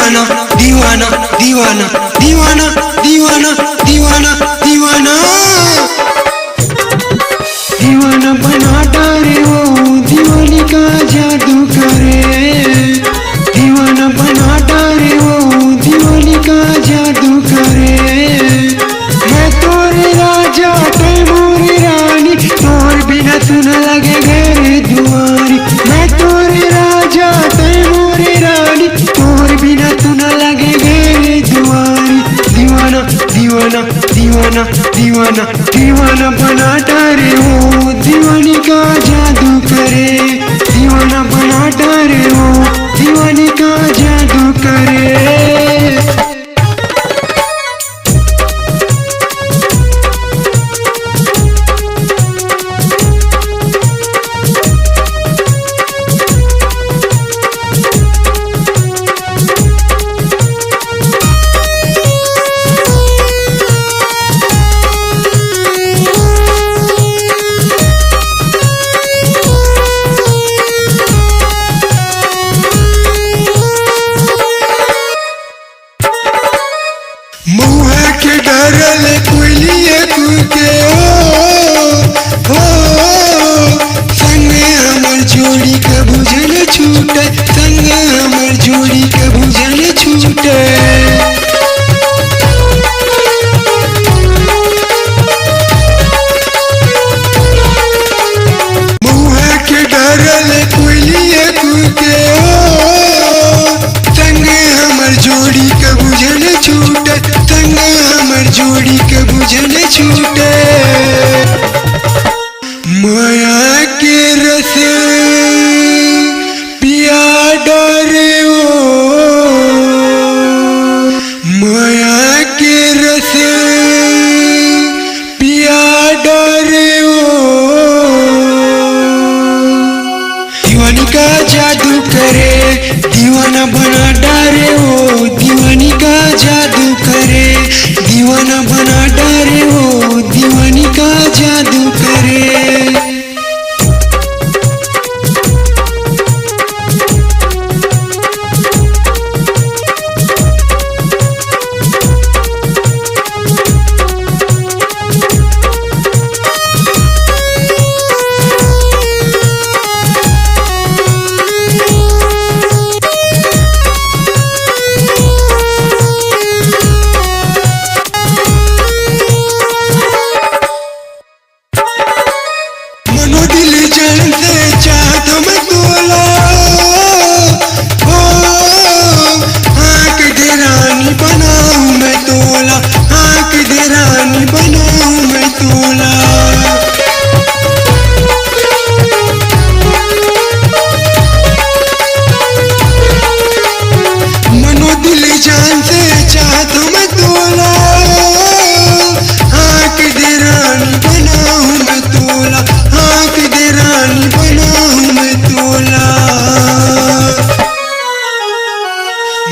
दीवाना दीवाना दीवाना दीवाना दीवाना दीवाना दीवाना दीवाना बनाता रे वो दीवानी का जादू करे दीवाना बनाता रे वो दीवानी का जादू करे मैं तोरे राजा ते मोरी रानी तोर बिना सुन लगे गए दुआरी मैं तोरे राजा ते मोरी रानी तोर बिना सुन लगे गए दुआरी दीवाना दीवाना दीवाना दीवाना दीवाना बनाता रे वो दीवानी का जादू करे दीवाना बनाता रे वो दीवानी का जादू करे मुँह के डरल कोयलिए कुके हो संग हमर जोड़ी के बुझल छूटे संग हमर जोड़ी के बुझल छूटे मुँह के डरल कोयलिए कुके हो संग हमर जोड़ी के बुझल छूटे संग हमर जोड़ी के बुझल छूटे माया के रस पिया डरे ओ माया के रस पिया डरे ओ दीवानी का जादू करे दीवाना बना डारे ओ दीवानी का जादू करे दीवाना बना डारे ओ दीवानी का जादू करे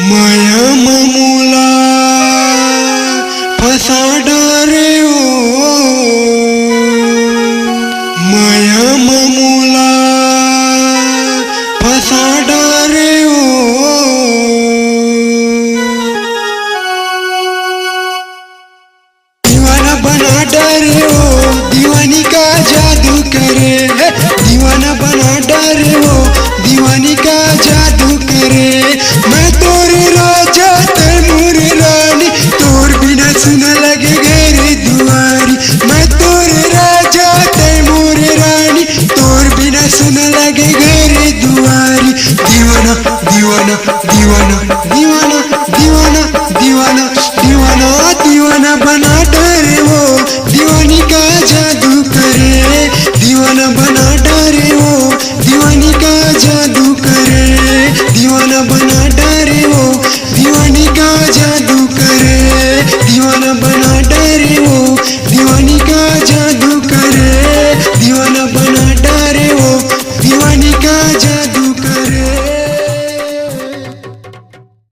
माया मामूला फसा डारे ओ माया मामूला फसा डारे ओ दीवाना बना डारे ओ दीवानी का जादू करे दीवाना बना डारे ओ दीवानी का जादू करे मैं तोरे राजा ते मोरे रानी तोर बिना सुन लगे गए दुआरी मैं तोरे राजा ते मोरे रानी तोर बिना सुन लगे गए दुआरी दीवाना दीवाना दीवाना दीवाना दीवाना दीवाना दीवाना दीवाना बना डारे वो दीवानी का जादू करे दीवाना बना डारे वो दीवानी का जादू करे दीवाना बना डारे वो दीवानी का जादू करे दीवाना बना डारे वो दीवानी का जादू करे दीवाना बना डारे वो दीवानी का जादू